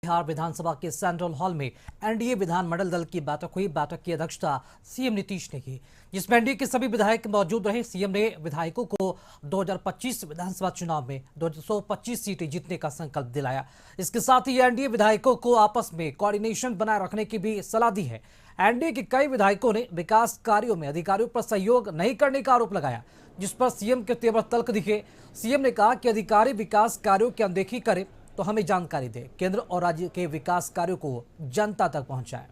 बिहार विधानसभा के central hall में NDA विधानमंडल दल की बैठक हुई। बैठक की अध्यक्षता सीएम नीतीश ने की, जिसमें एनडीए के सभी विधायक मौजूद रहे। सीएम ने विधायकों को 2025 विधानसभा चुनाव में 225 सीटें जीतने का संकल्प दिलाया। इसके साथ ही एनडीए विधायकों को आपस में कोऑर्डिनेशन बनाए रखने की भी सलाह दी है। एनडीए के कई विधायकों ने विकास कार्यों में अधिकारियों पर सहयोग नहीं करने का आरोप लगाया, जिस पर सीएम के तेवर तल्ख दिखे। सीएम ने कहा कि अधिकारी विकास कार्यों की अनदेखी करें तो हमें जानकारी दे, केंद्र और राज्य के विकास कार्यों को जनता तक पहुंचाएं।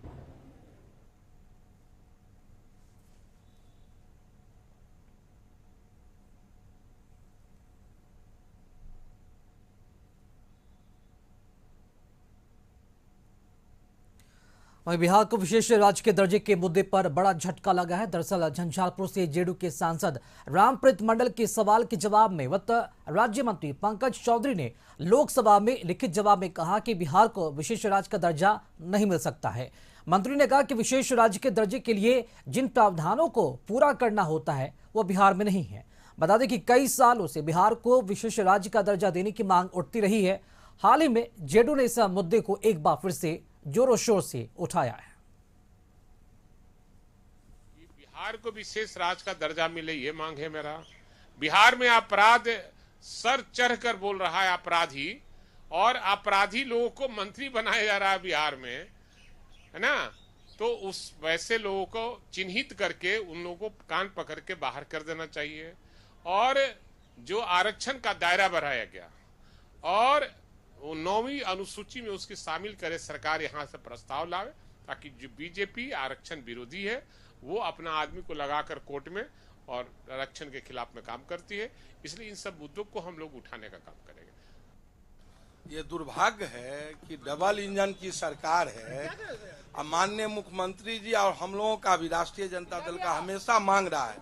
वहीं बिहार को विशेष राज्य के दर्जे के मुद्दे पर बड़ा झटका लगा है। दरअसल झंझारपुर से जेडीयू के सांसद रामप्रीत मंडल के सवाल के जवाब में वित्त राज्य मंत्री पंकज चौधरी ने लोकसभा में लिखित जवाब में कहा कि बिहार को विशेष राज्य का दर्जा नहीं मिल सकता है। मंत्री ने कहा कि विशेष राज्य के दर्जे के लिए जिन प्रावधानों को पूरा करना होता है वो बिहार में नहीं है। बता दें कि कई सालों से बिहार को विशेष राज्य का दर्जा देने की मांग उठती रही है। हाल ही में जेडीयू ने इस मुद्दे को एक बार फिर से जोरों शोर से उठाया है। बिहार को विशेष राज्य का दर्जा मिले, ये मांग है मेरा। बिहार में अपराध सर चढ़कर बोल रहा है अपराधी, और अपराधी लोगों को मंत्री बनाया जा रहा है बिहार में, है ना। तो उस वैसे लोगों को चिन्हित करके उन लोगों को कान पकड़ के बाहर कर देना चाहिए। और जो आरक्षण का दायरा बढ़ाया गया और 9वीं अनुसूची में उसकी शामिल करे, सरकार यहां से प्रस्ताव लावे, ताकि जो बीजेपी आरक्षण विरोधी है वो अपना आदमी को लगाकर कोर्ट में और आरक्षण के खिलाफ में काम करती है। इसलिए इन सब मुद्दों को हम लोग उठाने का काम करेंगे। ये दुर्भाग्य है कि डबल इंजन की सरकार है। अब माननीय मुख्यमंत्री जी और हम लोगों का भी राष्ट्रीय जनता दल का हमेशा मांग रहा है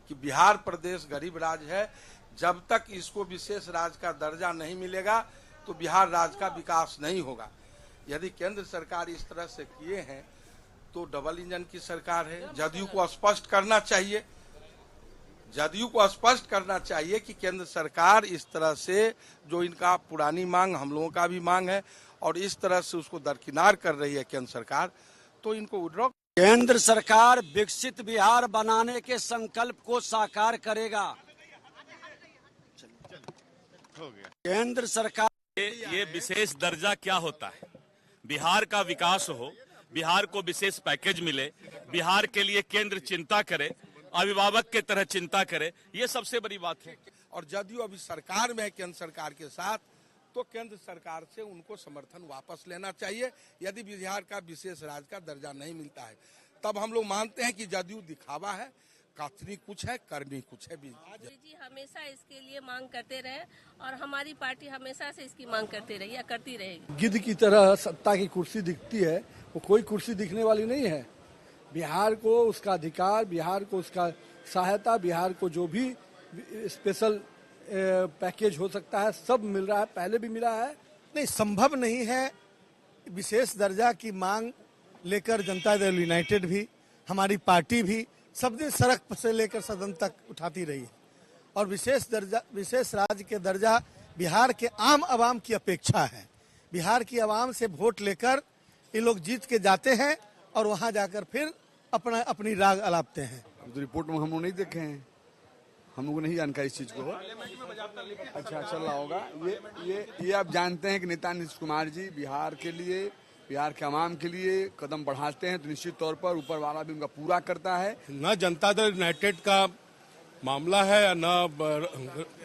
कि बिहार प्रदेश गरीब राज्य है। जब तक इसको विशेष राज्य का दर्जा नहीं मिलेगा तो बिहार राज्य का विकास नहीं होगा। यदि केंद्र सरकार इस तरह से किए हैं तो डबल इंजन की सरकार है। जदयू को स्पष्ट करना चाहिए, जदयू को स्पष्ट करना चाहिए कि केंद्र सरकार इस तरह से, जो इनका पुरानी मांग हम लोगों का भी मांग है, और इस तरह से उसको दरकिनार कर रही है केंद्र सरकार, तो इनको विड्रॉ। केंद्र सरकार विकसित बिहार बनाने के संकल्प को साकार करेगा। केंद्र सरकार ये विशेष दर्जा क्या होता है? बिहार का विकास हो, बिहार को विशेष पैकेज मिले, बिहार के लिए केंद्र चिंता करे, अभिभावक के तरह चिंता करे, ये सबसे बड़ी बात है। और जदयू अभी सरकार में है केंद्र सरकार के साथ, तो केंद्र सरकार से उनको समर्थन वापस लेना चाहिए। यदि बिहार का विशेष राज्य का दर्जा नहीं मिलता है तब हम लोग मानते हैं कि जदयू दिखावा है, कथनी कुछ है, करनी कुछ है। जी हमेशा इसके लिए मांग करते रहे और हमारी पार्टी हमेशा से इसकी मांग करती रही या करती रहेगी। गिद्ध की तरह सत्ता की कुर्सी दिखती है, वो कोई कुर्सी दिखने वाली नहीं है। बिहार को उसका अधिकार, बिहार को उसका सहायता, बिहार को जो भी स्पेशल पैकेज हो सकता है सब मिल रहा है, पहले भी मिला है। नहीं, संभव नहीं है। विशेष दर्जा की मांग लेकर जनता दल यूनाइटेड भी, हमारी पार्टी भी सब दिन सड़क से लेकर सदन तक उठाती रही है। और विशेष राज्य के दर्जा बिहार के आम आवाम की अपेक्षा है। बिहार की आवाम से वोट लेकर ये लोग जीत के जाते हैं और वहां जाकर फिर अपनी राग अलापते हैं। तो रिपोर्ट में हम लोग नहीं देखे हैं, हम लोग को नहीं जानकारी इस चीज को। अच्छा चल रहा होगा। ये आप जानते हैं कि नेता नीतीश कुमार जी बिहार के लिए, बिहार के आवाम के लिए कदम बढ़ाते हैं तो निश्चित तौर पर ऊपर वाला भी उनका पूरा करता है। न जनता दल यूनाइटेड का मामला है न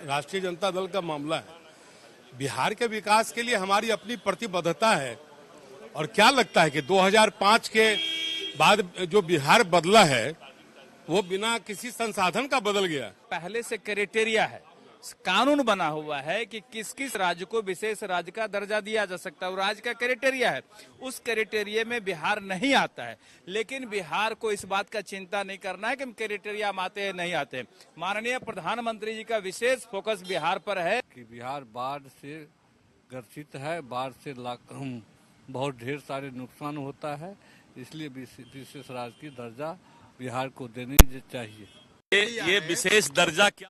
राष्ट्रीय जनता दल का मामला है। बिहार के विकास के लिए हमारी अपनी प्रतिबद्धता है। और क्या लगता है कि 2005 के बाद जो बिहार बदला है वो बिना किसी संसाधन का बदल गया? पहले से क्राइटेरिया है, कानून बना हुआ है कि किस किस राज्य को विशेष राज्य का दर्जा दिया जा सकता है, और राज्य का क्राइटेरिया है। उस क्राइटेरिया में बिहार नहीं आता है, लेकिन बिहार को इस बात का चिंता नहीं करना है कि हम क्राइटेरिया में आते हैं नहीं आते। माननीय प्रधानमंत्री जी का विशेष फोकस बिहार पर है कि बिहार बाढ़ से ग्रसित है, बाढ़ से बहुत ढेर सारे नुकसान होता है, इसलिए विशेष राज्य की दर्जा बिहार को देनी चाहिए। ये विशेष दर्जा क्या